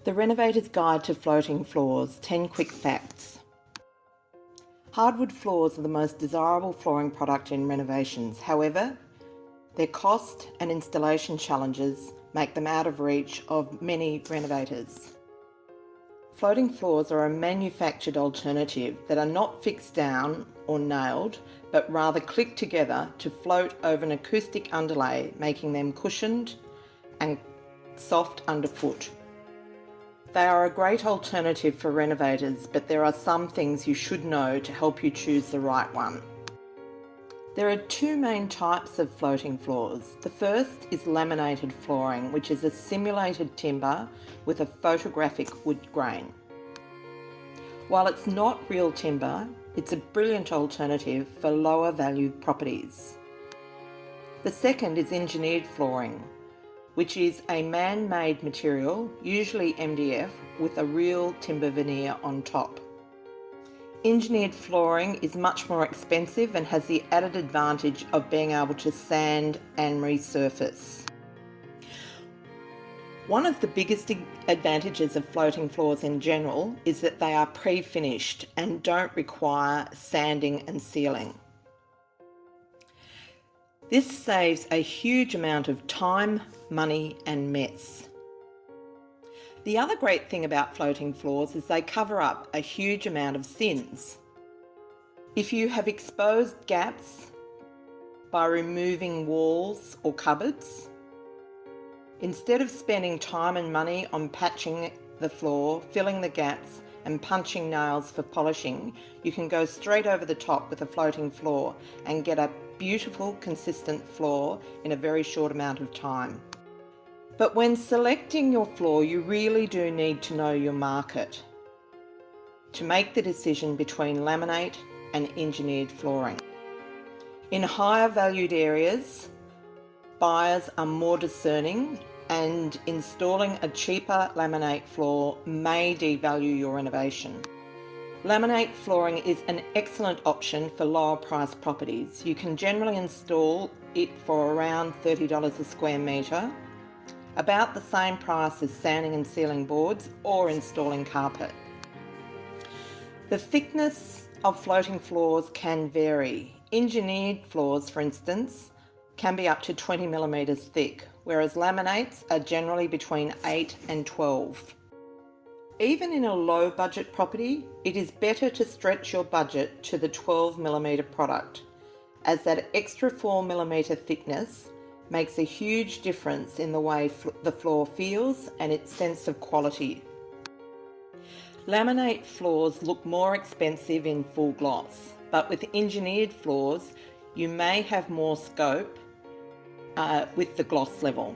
The Renovator's Guide to Floating Floors, 10 Quick Facts. Hardwood floors are the most desirable flooring product in renovations. However, their cost and installation challenges make them out of reach of many renovators. Floating floors are a manufactured alternative that are not fixed down or nailed, but rather click together to float over an acoustic underlay, making them cushioned and soft underfoot. They are a great alternative for renovators, but there are some things you should know to help you choose the right one. There are two main types of floating floors. The first is laminated flooring, which is a simulated timber with a photographic wood grain. While it's not real timber, it's a brilliant alternative for lower value properties. The second is engineered flooring, which is a man-made material, usually MDF, with a real timber veneer on top. Engineered flooring is much more expensive and has the added advantage of being able to sand and resurface. One of the biggest advantages of floating floors in general is that they are pre-finished and don't require sanding and sealing. This saves a huge amount of time, money and mess. The other great thing about floating floors is they cover up a huge amount of sins. If you have exposed gaps by removing walls or cupboards, instead of spending time and money on patching the floor, filling the gaps and punching nails for polishing, you can go straight over the top with a floating floor and get a beautiful, consistent floor in a very short amount of time. But when selecting your floor, you really do need to know your market to make the decision between laminate and engineered flooring. In higher valued areas, buyers are more discerning, and installing a cheaper laminate floor may devalue your renovation. Laminate flooring is an excellent option for lower priced properties. You can generally install it for around $30 a square metre, about the same price as sanding and sealing boards or installing carpet. The thickness of floating floors can vary. Engineered floors, for instance, can be up to 20 millimetres thick, whereas laminates are generally between 8 and 12. Even in a low budget property, it is better to stretch your budget to the 12mm product, as that extra 4mm thickness makes a huge difference in the way the floor feels and its sense of quality. Laminate floors look more expensive in full gloss, but with engineered floors, you may have more scope with the gloss level.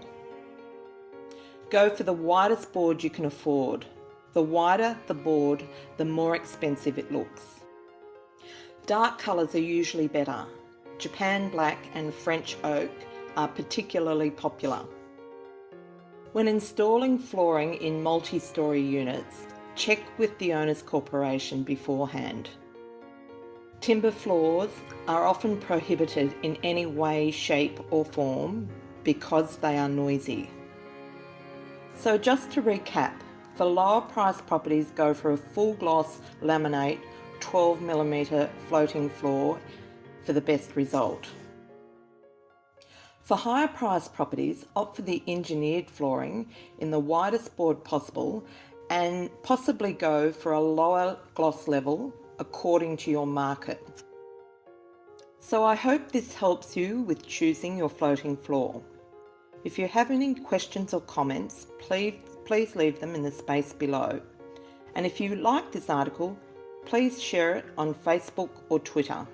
Go for the widest board you can afford. The wider the board, the more expensive it looks. Dark colours are usually better. Japan black and French oak are particularly popular. When installing flooring in multi-storey units, check with the owner's corporation beforehand. Timber floors are often prohibited in any way, shape or form because they are noisy. So just to recap, for lower price properties, go for a full gloss laminate 12mm floating floor for the best result. For higher price properties, opt for the engineered flooring in the widest board possible and possibly go for a lower gloss level according to your market. So I hope this helps you with choosing your floating floor. If you have any questions or comments, please leave them in the space below. And if you like this article, please share it on Facebook or Twitter.